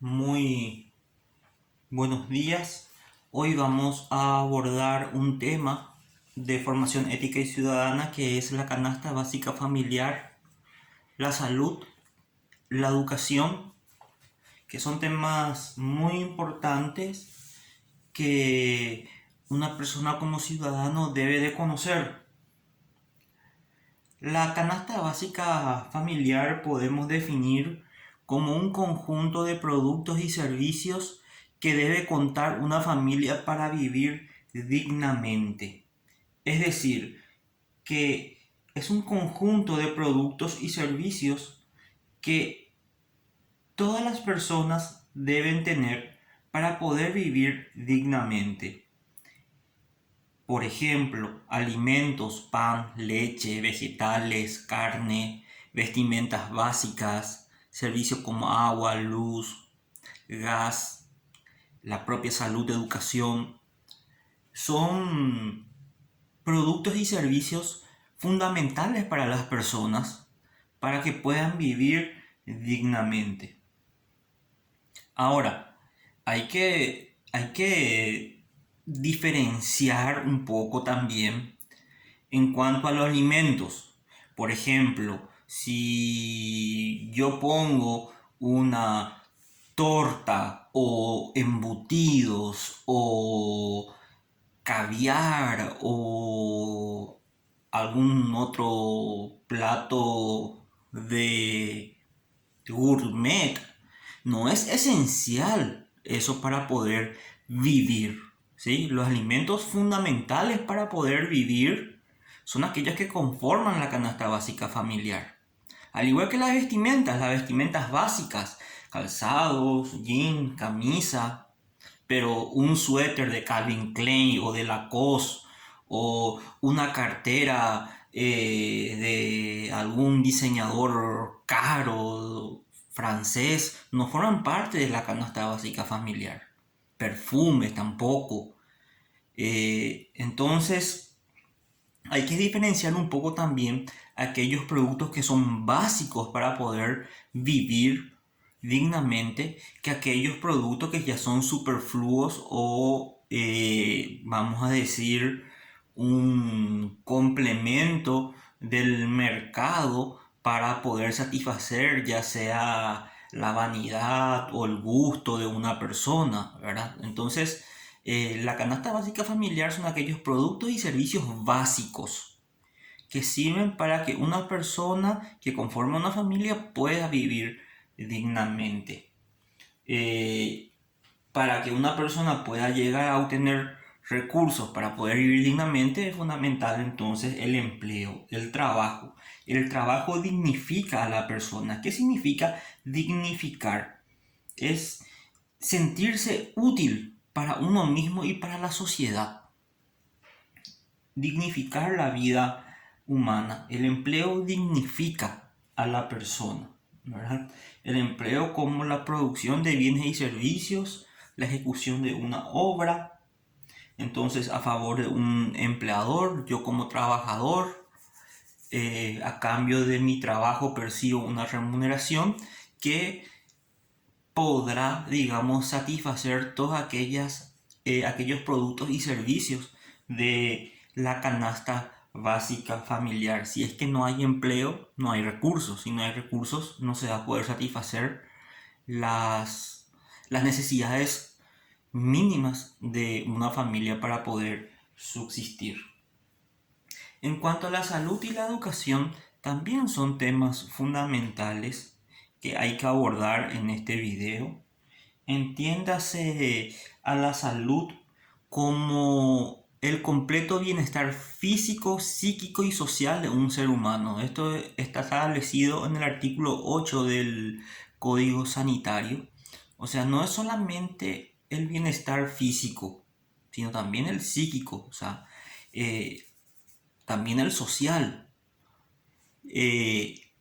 Muy buenos días. Hoy vamos a abordar un tema de formación ética y ciudadana que es la canasta básica familiar, la salud, la educación, que son temas muy importantes que una persona como ciudadano debe de conocer. La canasta básica familiar podemos definir como un conjunto de productos y servicios que debe contar una familia para vivir dignamente. Es decir, que es un conjunto de productos y servicios que todas las personas deben tener para poder vivir dignamente. Por ejemplo, alimentos, pan, leche, vegetales, carne, vestimentas básicas, servicios como agua, luz, gas, la propia salud, educación, son productos y servicios fundamentales para las personas para que puedan vivir dignamente. Ahora, hay que diferenciar un poco también en cuanto a los alimentos. Por ejemplo, si yo pongo una torta o embutidos o caviar o algún otro plato de gourmet, no es esencial eso para poder vivir, ¿sí? Los alimentos fundamentales para poder vivir son aquellos que conforman la canasta básica familiar. Al igual que las vestimentas básicas, calzados, jean, camisa, pero un suéter de Calvin Klein o de Lacoste o una cartera de algún diseñador caro francés no forman parte de la canasta básica familiar. Perfumes tampoco. Entonces hay que diferenciar un poco también aquellos productos que son básicos para poder vivir dignamente que aquellos productos que ya son superfluos o vamos a decir un complemento del mercado para poder satisfacer ya sea la vanidad o el gusto de una persona, ¿verdad? Entonces, la canasta básica familiar son aquellos productos y servicios básicos que sirven para que una persona que conforma una familia pueda vivir dignamente. Eh, para que una persona pueda llegar a obtener recursos para poder vivir dignamente es fundamental entonces el empleo, el trabajo. El trabajo dignifica a la persona. ¿Qué significa dignificar? Es sentirse útil para uno mismo y para la sociedad. Dignificar la vida humana. El empleo dignifica a la persona, ¿verdad? El empleo como la producción de bienes y servicios, la ejecución de una obra. Entonces, a favor de un empleador, yo como trabajador, a cambio de mi trabajo percibo una remuneración que podrá, digamos, satisfacer todos aquellos productos y servicios de la canasta básica familiar. Si es que no hay empleo, no hay recursos. Si no hay recursos, no se va a poder satisfacer las necesidades mínimas de una familia para poder subsistir. En cuanto a la salud y la educación, también son temas fundamentales que hay que abordar en este video. Entiéndase a la salud como el completo bienestar físico, psíquico y social de un ser humano. Esto está establecido en el artículo 8 del Código Sanitario. O sea, no es solamente el bienestar físico, sino también el psíquico, o sea, también el social. Eh,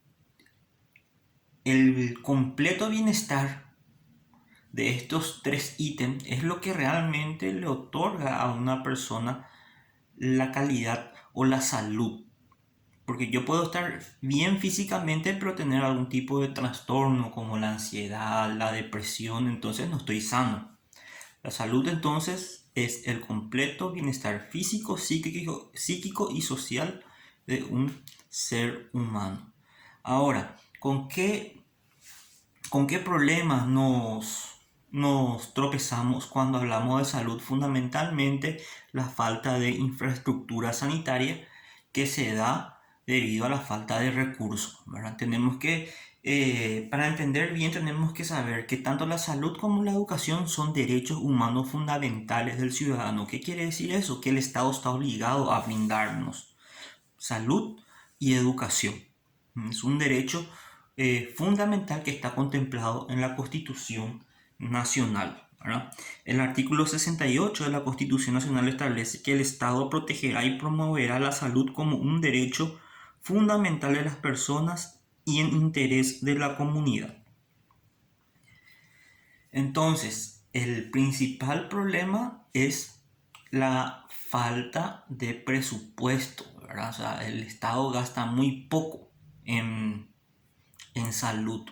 el completo bienestar de estos tres ítems es lo que realmente le otorga a una persona la calidad o la salud. Porque yo puedo estar bien físicamente, pero tener algún tipo de trastorno como la ansiedad, la depresión, entonces no estoy sano. La salud entonces es el completo bienestar físico, psíquico y social de un ser humano. Ahora, ¿con qué problemas nos tropezamos cuando hablamos de salud? Fundamentalmente la falta de infraestructura sanitaria que se da debido a la falta de recursos, ¿verdad? Para entender bien, tenemos que saber que tanto la salud como la educación son derechos humanos fundamentales del ciudadano. ¿Qué quiere decir eso? Que el Estado está obligado a brindarnos salud y educación. Es un derecho fundamental que está contemplado en la Constitución Nacional, ¿verdad? El artículo 68 de la Constitución Nacional establece que el Estado protegerá y promoverá la salud como un derecho fundamental de las personas y en interés de la comunidad. Entonces, el principal problema es la falta de presupuesto, ¿verdad? O sea, el Estado gasta muy poco en salud.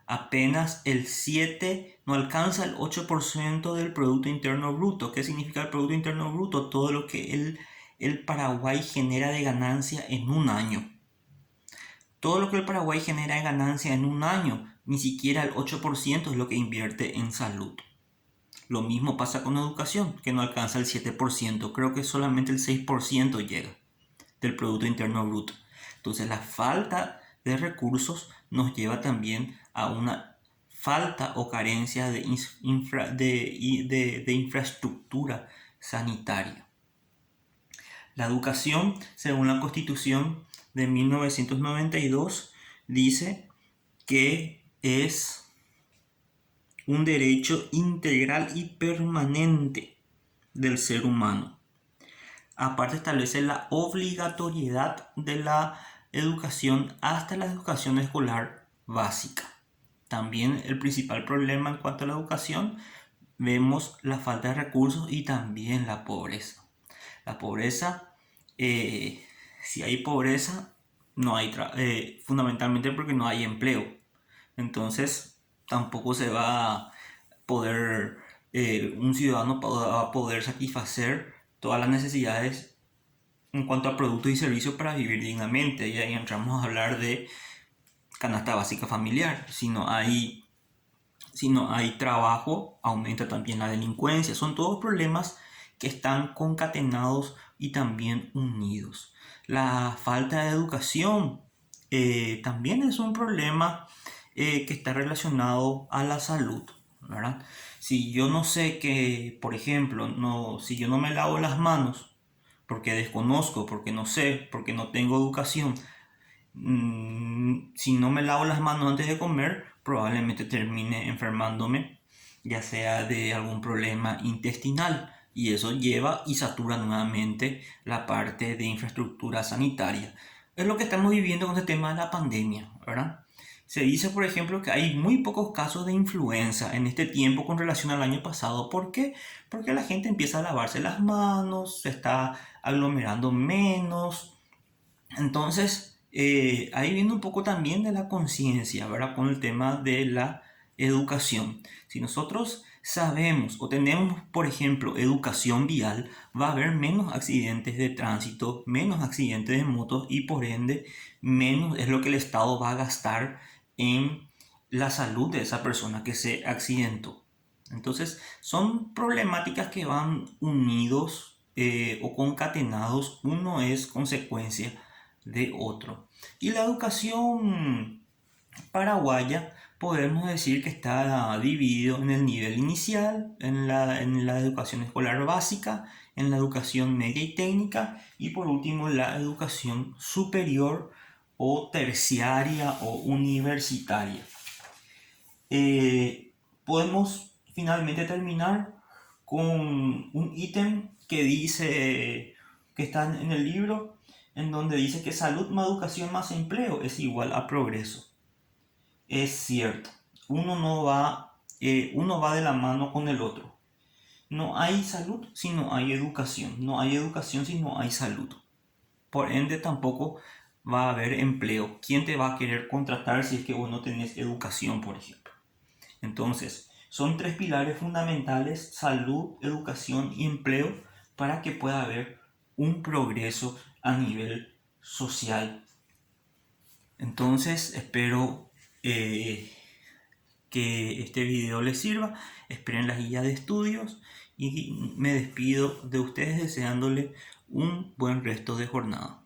Apenas el 7, no alcanza el 8% del Producto Interno Bruto. ¿Qué significa el Producto Interno Bruto? Todo lo que el Paraguay genera de ganancia en un año. Todo lo que el Paraguay genera de ganancia en un año, ni siquiera el 8% es lo que invierte en salud. Lo mismo pasa con educación, que no alcanza el 7%, creo que solamente el 6% llega del Producto Interno Bruto. Entonces la falta de recursos nos lleva también a una falta o carencia de infraestructura sanitaria. La educación, según la Constitución de 1992, dice que es un derecho integral y permanente del ser humano. Aparte establece la obligatoriedad de la educación hasta la educación escolar básica. También el principal problema en cuanto a la educación, vemos la falta de recursos y también la pobreza. La pobreza, si hay pobreza, no hay fundamentalmente porque no hay empleo. Entonces tampoco se va a poder, un ciudadano va a poder satisfacer todas las necesidades en cuanto a productos y servicios para vivir dignamente. Y ahí entramos a hablar de canasta básica familiar. Si no hay trabajo, aumenta también la delincuencia. Son todos problemas que están concatenados y también unidos. La falta de educación también es un problema que está relacionado a la salud, ¿verdad? Si yo no sé que, por ejemplo, si yo no me lavo las manos porque desconozco, porque no sé, porque no tengo educación, si no me lavo las manos antes de comer, probablemente termine enfermándome, ya sea de algún problema intestinal, y eso lleva y satura nuevamente la parte de infraestructura sanitaria. Es lo que estamos viviendo con el tema de la pandemia, ¿verdad? Se dice, por ejemplo, que hay muy pocos casos de influenza en este tiempo con relación al año pasado. ¿Por qué? Porque la gente empieza a lavarse las manos, se está aglomerando menos. Entonces, ahí viene un poco también de la conciencia, ¿verdad? Con el tema de la educación. Si nosotros sabemos o tenemos, por ejemplo, educación vial, va a haber menos accidentes de tránsito, menos accidentes de motos y por ende menos es lo que el Estado va a gastar en la salud de esa persona que se accidentó. Entonces, son problemáticas que van unidos o concatenados. Uno es consecuencia de otro. Y la educación paraguaya podemos decir que está dividido en el nivel inicial, en la educación escolar básica, en la educación media y técnica y por último la educación superior o terciaria o universitaria. Podemos finalmente terminar con un ítem que dice, que está en el libro, en donde dice que salud más educación más empleo es igual a progreso. Es cierto, uno va de la mano con el otro. No hay salud si no hay educación, no hay educación si no hay salud. Por ende tampoco va a haber empleo. ¿Quién te va a querer contratar si es que vos no tenés educación, por ejemplo? Entonces, son tres pilares fundamentales: salud, educación y empleo, para que pueda haber un progreso a nivel social. Entonces, espero que este video les sirva. Esperen la guía de estudios y me despido de ustedes deseándole un buen resto de jornada.